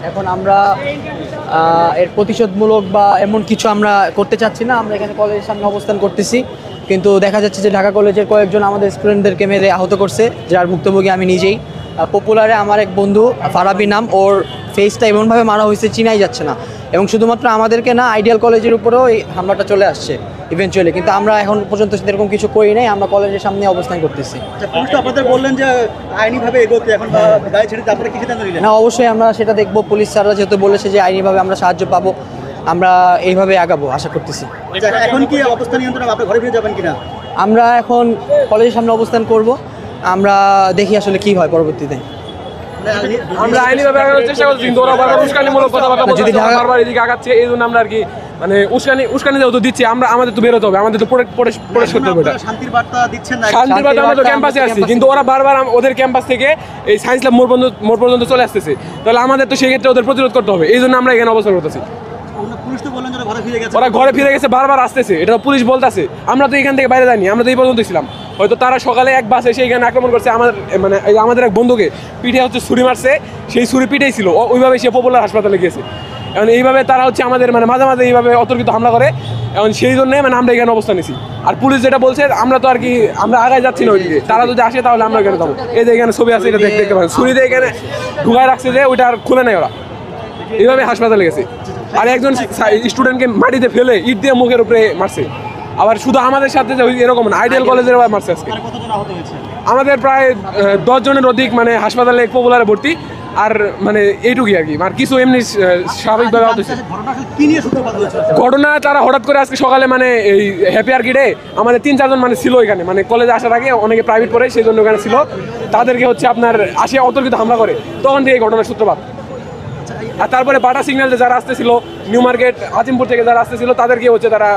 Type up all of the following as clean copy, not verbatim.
এখন আমরা এর প্রতিশোধমূলক বা এমন কিছু আমরা করতে চাচ্ছি না। আমরা এখানে কলেজের সামনে অবস্থান করতেছি, কিন্তু দেখা যাচ্ছে যে ঢাকা কলেজের কয়েকজন আমাদের স্টুডেন্টদেরকে মেরে আহত করছে, যার ভুক্তভোগী আমি নিজেই। পপুলারে আমার এক বন্ধু ফারাবি নাম, ওর ফেসটা এমনভাবে মারা হয়েছে চিনাই যাচ্ছে না। এবং শুধুমাত্র আমাদেরকে না, আইডিয়াল কলেজের উপরেও এই হামলাটা চলে আসছে ইভেনচুয়ালি, কিন্তু আমরা এখন পর্যন্ত সেরকম কিছু করি নাই। আমরা কলেজের সামনে অবস্থান করতেছি। আপনাদের বললেন যে আইনিভাবে এগোতে, এখন গাড়ি ছেড়ে তারপরে কি সিদ্ধান্ত নিলেন? না, অবশ্যই আমরা সেটা দেখবো। পুলিশ স্যাররা যেহেতু বলেছে যে আইনিভাবে আমরা সাহায্য পাবো, আমরা এইভাবে আগাবো আশা করতেছি। এখন কি অবস্থা নিয়ন্ত্রণ, আপনি ঘরে ফিরে যাবেন কিনা? আমরা এখন কলেজের সামনে অবস্থান করব, আমরা দেখি আসলে কি হয় পরবর্তীতে। আমরা আইনিভাবে আগানোর চেষ্টা করছি, কিন্তু ওরা বারবার উস্কানিমূলক কথাবার্তা বলছে, বারবার এদিকে আগাচ্ছে। এই জন্য আমরা আর কি মানে উস্কানি যেহেতু দিচ্ছি, আমাদের তো বেরোতে হবে, আমাদের তো প্রবেশ করতে হবে। শান্তির বার্তা দিচ্ছেন না? শান্তির বার্তা আমরা তো ক্যাম্পাসে আসছি, কিন্তু ওরা বারবার ওদের ক্যাম্পাস থেকে এই সায়েন্স ল্যাব মোড় পর্যন্ত চলে আসতেছে। তাহলে আমাদের তো সেই ক্ষেত্রে ওদের প্রতিরোধ করতে হবে। এই জন্য আমরা এখানে অবস্থান করতেছি। ওরা ঘরে ফিরে গেছে, বারবার আসতেছে, এটা পুলিশ বলতেছে। আমরা তো এখান থেকে বাইরে যাইনি, আমরা তো এই পর্যন্ত ছিলাম। হয়তো তারা সকালে এক বাসে এসে এখানে আক্রমণ করছে, আমাদের এক বন্ধুকে পিঠে ছুরি মারছে, সেই ছুরি পিঠেই ছিল, ওইভাবে সে পপুলার হাসপাতালে গিয়েছে। এখন এইভাবে তারা আমাদের মাঝে মাঝে এইভাবে অতর্কিত হামলা করে। এখন সেই জন্যে আমরা এখানে অবস্থান নিছি। আর পুলিশ যেটা বলছে, আমরা তো আর কি আমরা আগায় যাচ্ছি না ওইদিকে, তারা যদি আসে তাহলে আমরা এখানে যাবো। এই যে এখানে ছবি আছে, এটা দেখতে পারেন, ছুরি দিয়ে এখানে ঢুকায় রাখছে, যে ওইটা আর খুলে নেয় ওরা, এইভাবে হাসপাতালে গেছে। আর একজন স্টুডেন্টকে মাটিতে ফেলে ইট দিয়ে মুখের উপরে মারছে। আবার শুধু আমাদের সাথে যে এরকম না, আইডিয়াল কলেজের মারছে আজকে। আমাদের প্রায় 10 জনের অধিক হাসপাতালে পপুলারে ভর্তি। আর এইটুকুই আর কি, আর কিছু এমনি স্বাভাবিকভাবে আহত হয়েছে। ঘটনা তারা হঠাৎ করে আজকে সকালে এই হ্যাপি আর্কিডে আমাদের 3-4 জন ছিল এখানে, কলেজে আসার আগে অনেকে প্রাইভেট পড়ে, সেই জন্য ওখানে ছিল। তাদেরকে আপনার আসে অতর্কিত হামলা করে, তখন থেকে এই ঘটনার সূত্রপাত। আর তারপরে বাটা সিগন্যালে যারা আসতেছিল, নিউ মার্কেট আজিমপুর থেকে যারা আসতেছিল, তাদেরকে তারা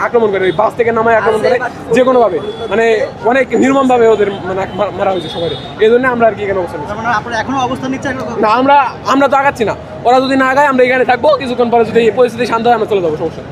আক্রমণ করে, ওই বাস থেকে নামায় আক্রমণ করে, যে কোনোভাবে অনেক নির্মমভাবে ওদের মারা হয়েছে সবাই। এই জন্য আমরা আর কি এখানে অবস্থান নিচ্ছি। এখনো অবস্থান নিচ্ছেন না, আমরা তো আগাচ্ছি না। ওরা যদি না আগায় আমরা এখানে থাকবো, কিছুক্ষণ পরে যদি এই পরিস্থিতি শান্ত হয় আমরা চলে যাবো, সমস্যা।